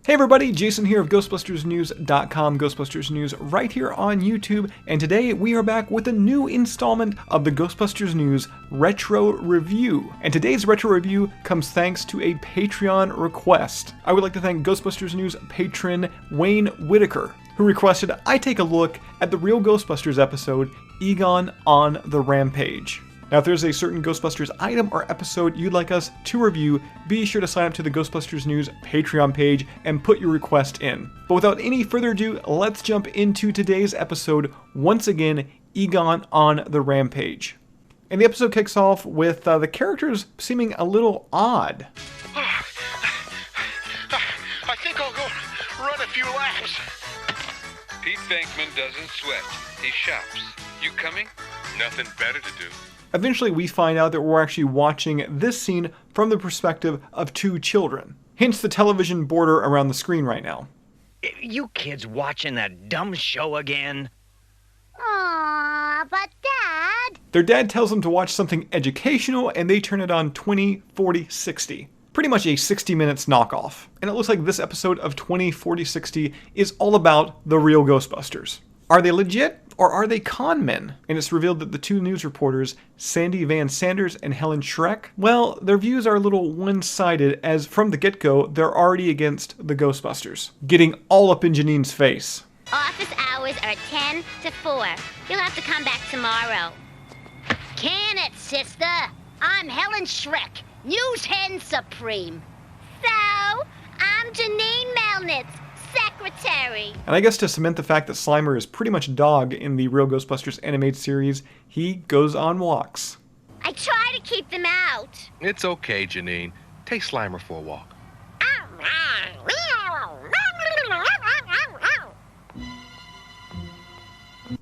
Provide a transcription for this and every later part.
Hey everybody, Jason here of GhostbustersNews.com, Ghostbusters News right here on YouTube, and today we are back with a new installment of the Ghostbusters News Retro Review. And today's Retro Review comes thanks to a Patreon request. I would like to thank Ghostbusters News patron Wayne Whitaker, who requested I take a look at the Real Ghostbusters episode, Egon on the Rampage. Now, if there's a certain Ghostbusters item or episode you'd like us to review, be sure to sign up to the Ghostbusters News Patreon page and put your request in. But without any further ado, let's jump into today's episode, once again, Egon on the Rampage. And the episode kicks off with the characters seeming a little odd. I think I'll go run a few laps. Pete Venkman doesn't sweat. He shops. You coming? Nothing better to do. Eventually, we find out that we're actually watching this scene from the perspective of two children. Hence the television border around the screen right now. You kids watching that dumb show again? Aww, but Dad... Their dad tells them to watch something educational, and they turn it on 20, 40, 60. Pretty much a 60 minutes knockoff. And it looks like this episode of 20, 40, 60 is all about the real Ghostbusters. Are they legit, or are they con men? And it's revealed that the two news reporters, Sandy Van Sanders and Helen Schreck, well, their views are a little one-sided, as from the get-go, they're already against the Ghostbusters, getting all up in Janine's face. Office hours are 10 to 4. You'll have to come back tomorrow. Can it, sister? I'm Helen Schreck, News Hen Supreme. So, I'm Janine Melnitz, secretary. And I guess to cement the fact that Slimer is pretty much dog in the Real Ghostbusters animated series, he goes on walks. I try to keep them out. It's okay, Janine. Take Slimer for a walk.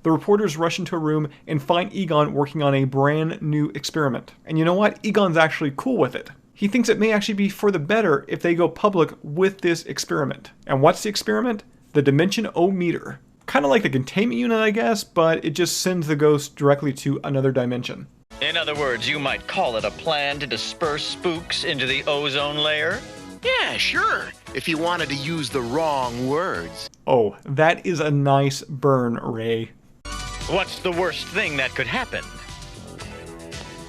The reporters rush into a room and find Egon working on a brand new experiment. And you know what? Egon's actually cool with it. He thinks it may actually be for the better if they go public with this experiment. And what's the experiment? The dimension-o-meter. Kind of like the containment unit, I guess, but it just sends the ghost directly to another dimension. In other words, you might call it a plan to disperse spooks into the ozone layer? Yeah, sure, if you wanted to use the wrong words. Oh, that is a nice burn, Ray. What's the worst thing that could happen?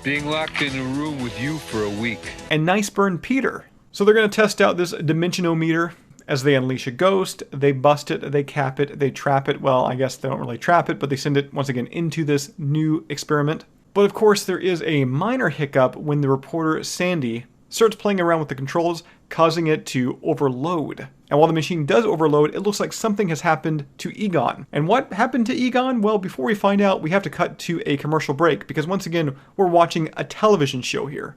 Being locked in a room with you for a week. And nice burn, Peter. So they're going to test out this dimension-o-meter. As they unleash a ghost, they bust it, they cap it, they trap it. Well, I guess they don't really trap it, but they send it once again into this new experiment. But of course, there is a minor hiccup when the reporter, Sandy, starts playing around with the controls, causing it to overload. And while the machine does overload, it looks like something has happened to Egon. And what happened to Egon? Well, before we find out, we have to cut to a commercial break, because once again, we're watching a television show here.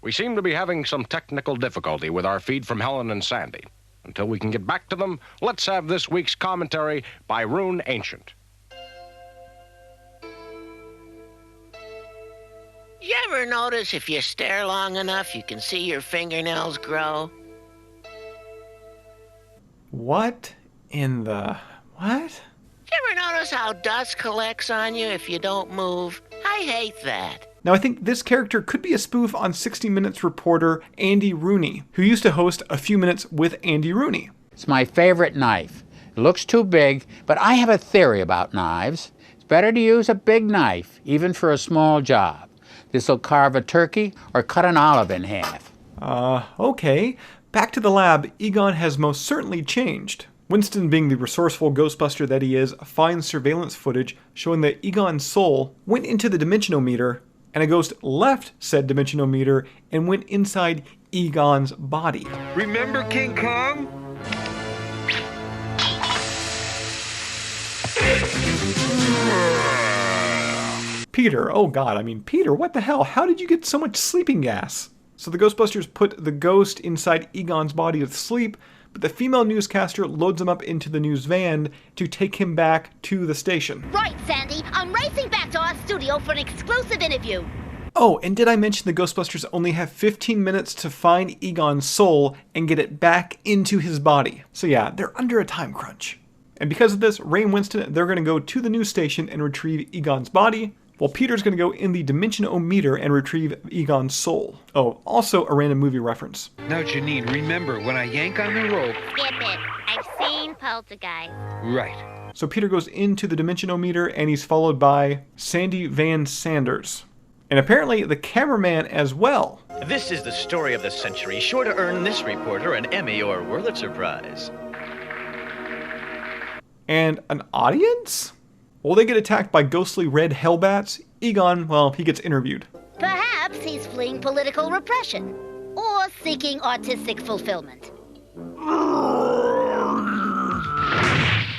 We seem to be having some technical difficulty with our feed from Helen and Sandy. Until we can get back to them, let's have this week's commentary by Rune Ancient. You ever notice if you stare long enough, you can see your fingernails grow? What in the... what? You ever notice how dust collects on you if you don't move? I hate that. Now, I think this character could be a spoof on 60 Minutes reporter Andy Rooney, who used to host A Few Minutes with Andy Rooney. It's my favorite knife. It looks too big, but I have a theory about knives. It's better to use a big knife, even for a small job. This'll carve a turkey or cut an olive in half. Okay. Back to the lab, Egon has most certainly changed. Winston, being the resourceful Ghostbuster that he is, finds surveillance footage showing that Egon's soul went into the dimension-o-meter, and a ghost left said dimension-o-meter and went inside Egon's body. Remember King Kong? Peter, oh god, Peter, what the hell? How did you get so much sleeping gas? So the Ghostbusters put the ghost inside Egon's body to sleep, but the female newscaster loads him up into the news van to take him back to the station. Right, Sandy. I'm racing back to our studio for an exclusive interview. Oh, and did I mention the Ghostbusters only have 15 minutes to find Egon's soul and get it back into his body? So yeah, they're under a time crunch. And because of this, Ray and Winston, they're going to go to the news station and retrieve Egon's body. while Peter's going to go in the dimension-o-meter and retrieve Egon's soul. Oh, also a random movie reference. Now, Janine, remember, when I yank on the rope... Skip it. I've seen Poltergeist. Right. So Peter goes into the dimension-o-meter and he's followed by Sandy Van Sanders. And apparently the cameraman as well. This is the story of the century, sure to earn this reporter an Emmy or Wurlitzer Prize. And an audience? While they get attacked by ghostly red hellbats, Egon, well, he gets interviewed. Perhaps he's fleeing political repression or seeking artistic fulfillment.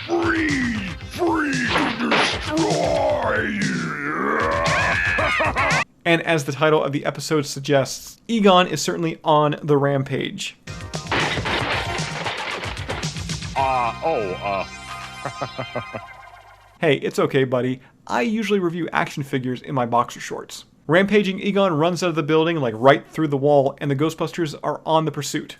Free to destroy! And as the title of the episode suggests, Egon is certainly on the rampage. Hey, it's okay, buddy. I usually review action figures in my boxer shorts. Rampaging Egon runs out of the building, like right through the wall, and the Ghostbusters are on the pursuit.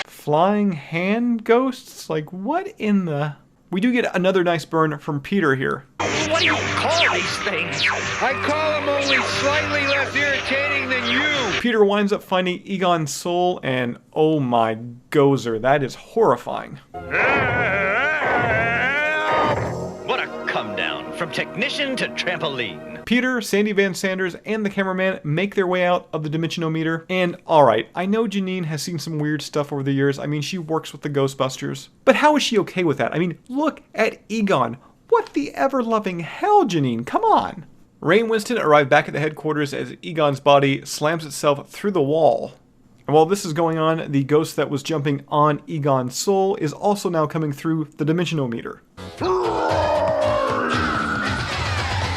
Flying hand ghosts? Like, what in the... We do get another nice burn from Peter here. What do you call these things? I call them only slightly less irritating than you. Peter winds up finding Egon's soul, and oh my gozer, that is horrifying. What a come down, from technician to trampoline. Peter, Sandy Van Sanders, and the cameraman make their way out of the dimension-o-meter. And alright, I know Janine has seen some weird stuff over the years. I mean, she works with the Ghostbusters. But how is she okay with that? I mean, look at Egon. What the ever-loving hell, Janine? Come on. Ray and Winston arrive back at the headquarters as Egon's body slams itself through the wall. And while this is going on, the ghost that was jumping on Egon's soul is also now coming through the dimension-o-meter.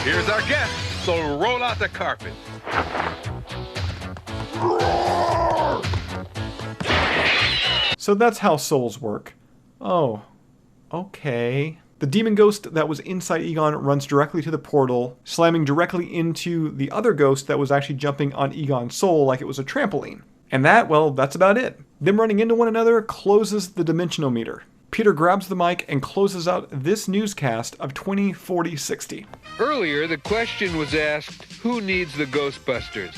Here's our guest, so roll out the carpet. So that's how souls work. Oh, okay. The demon ghost that was inside Egon runs directly to the portal, slamming directly into the other ghost that was actually jumping on Egon's soul like it was a trampoline. And that, well, that's about it. Them running into one another closes the dimension-o-meter. Peter grabs the mic and closes out this newscast of 2040-60. Earlier, the question was asked, who needs the Ghostbusters?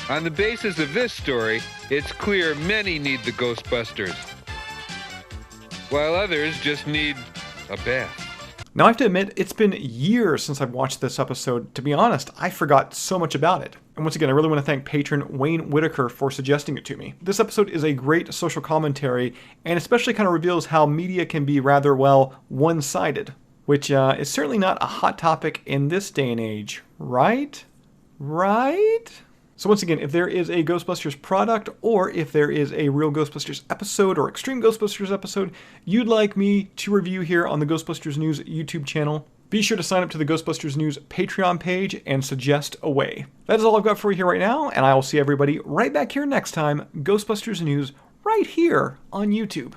On the basis of this story, it's clear many need the Ghostbusters, while others just need a bath. Now I have to admit, it's been years since I've watched this episode. To be honest, I forgot so much about it. And once again, I really want to thank patron Wayne Whitaker for suggesting it to me. This episode is a great social commentary, and especially kind of reveals how media can be rather, well, one-sided. Which is certainly not a hot topic in this day and age, right? Right? So once again, if there is a Ghostbusters product, or if there is a Real Ghostbusters episode or Extreme Ghostbusters episode you'd like me to review here on the Ghostbusters News YouTube channel, be sure to sign up to the Ghostbusters News Patreon page and suggest away. That is all I've got for you here right now, and I will see everybody right back here next time, Ghostbusters News, right here on YouTube.